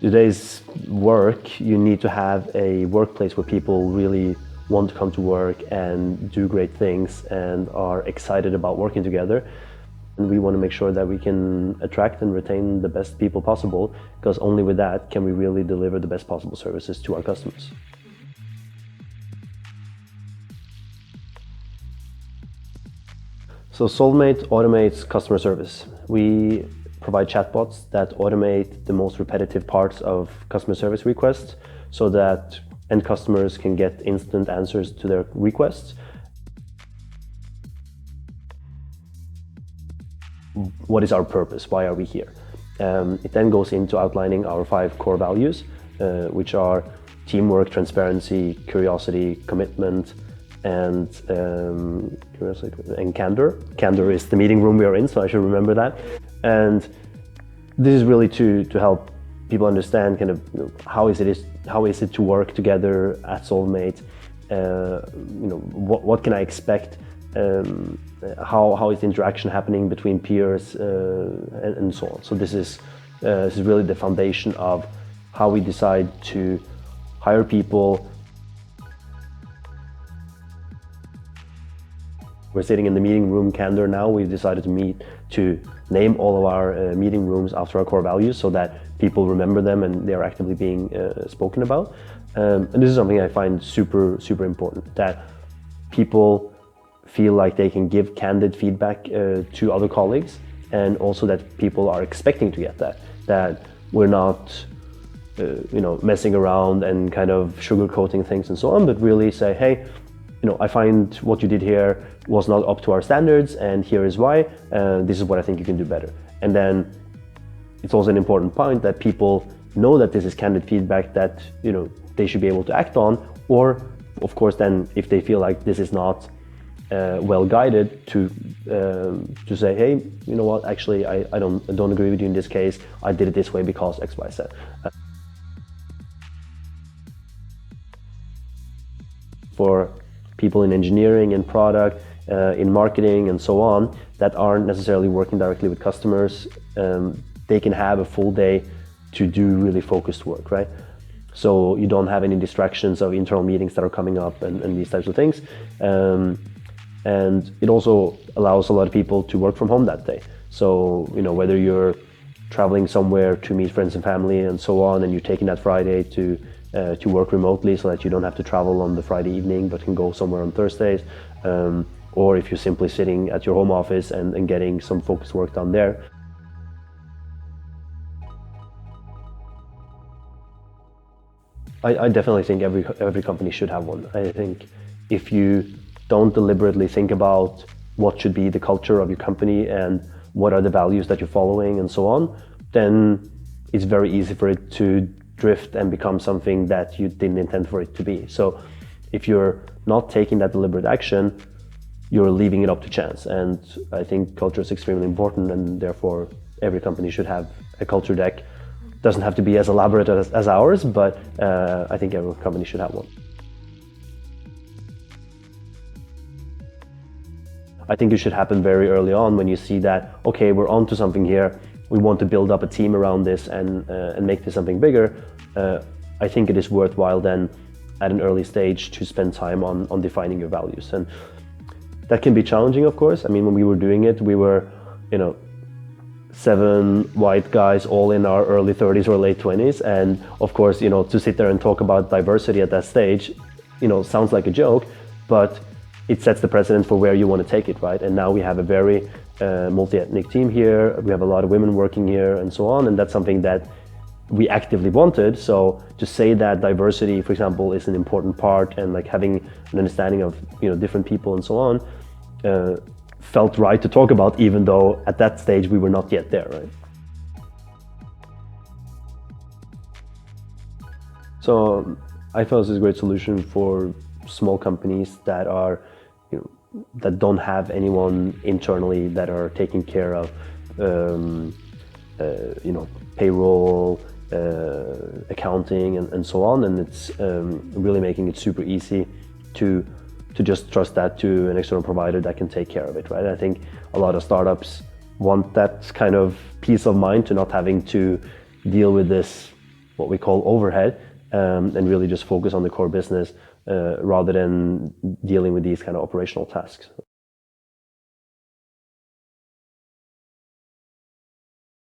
today's work, you need to have a workplace where people really want to come to work and do great things and are excited about working together. And we want to make sure that we can attract and retain the best people possible, because only with that can we really deliver the best possible services to our customers. So solvemate automates customer service. We provide chatbots that automate the most repetitive parts of customer service requests so that end customers can get instant answers to their requests. What is our purpose? Why are we here? It then goes into outlining our 5 core values, which are teamwork, transparency, curiosity, commitment, and candor. Candor is the meeting room we are in, so I should remember that. And this is really to help people understand kind of how is it to work together at solvemate. What can I expect? How is the interaction happening between peers and so on. So this is really the foundation of how we decide to hire people. We're sitting in the meeting room Candor now. We've decided to name all of our meeting rooms after our core values so that people remember them and they are actively being spoken about. And this is something I find super, super important, that people feel like they can give candid feedback to other colleagues, and also that people are expecting to get that we're not messing around and kind of sugarcoating things and so on, but really say, hey, I find what you did here was not up to our standards, and here is why. This is what I think you can do better. And then it's also an important point that people know that this is candid feedback that they should be able to act on, or of course then if they feel like this is not well guided, to say, hey, you know what, actually I don't agree with you in this case. I did it this way because X, Y, Z. For people in engineering and product, in marketing and so on, that aren't necessarily working directly with customers, they can have a full day to do really focused work, right? So you don't have any distractions of internal meetings that are coming up and these types of things. And it also allows a lot of people to work from home that day. So, whether you're traveling somewhere to meet friends and family and so on, and you're taking that Friday to work remotely so that you don't have to travel on the Friday evening but can go somewhere on Thursdays, or if you're simply sitting at your home office and getting some focused work done there. I definitely think every company should have one. I think if you don't deliberately think about what should be the culture of your company and what are the values that you're following and so on, then it's very easy for it to drift and become something that you didn't intend for it to be. So if you're not taking that deliberate action, you're leaving it up to chance. And I think culture is extremely important, and therefore every company should have a culture deck. Doesn't have to be as elaborate as ours, but I think every company should have one. I think it should happen very early on, when you see that, okay, we're onto something here, we want to build up a team around this and make this something bigger. I think it is worthwhile then at an early stage to spend time on defining your values. And that can be challenging, of course. I mean, when we were doing it, we were, 7 white guys all in our early 30s or late 20s. And of course, to sit there and talk about diversity at that stage, sounds like a joke, but it sets the precedent for where you want to take it, right? And now we have a very multi-ethnic team here. We have a lot of women working here and so on. And that's something that we actively wanted. So to say that diversity, for example, is an important part, and like having an understanding of, different people and so on, felt right to talk about, even though at that stage we were not yet there, right? So eifas is a great solution for small companies that are, that don't have anyone internally that are taking care of, payroll, accounting, and so on. And it's really making it super easy to just trust that to an external provider that can take care of it, right? I think a lot of startups want that kind of peace of mind to not having to deal with this what we call overhead, and really just focus on the core business rather than dealing with these kind of operational tasks.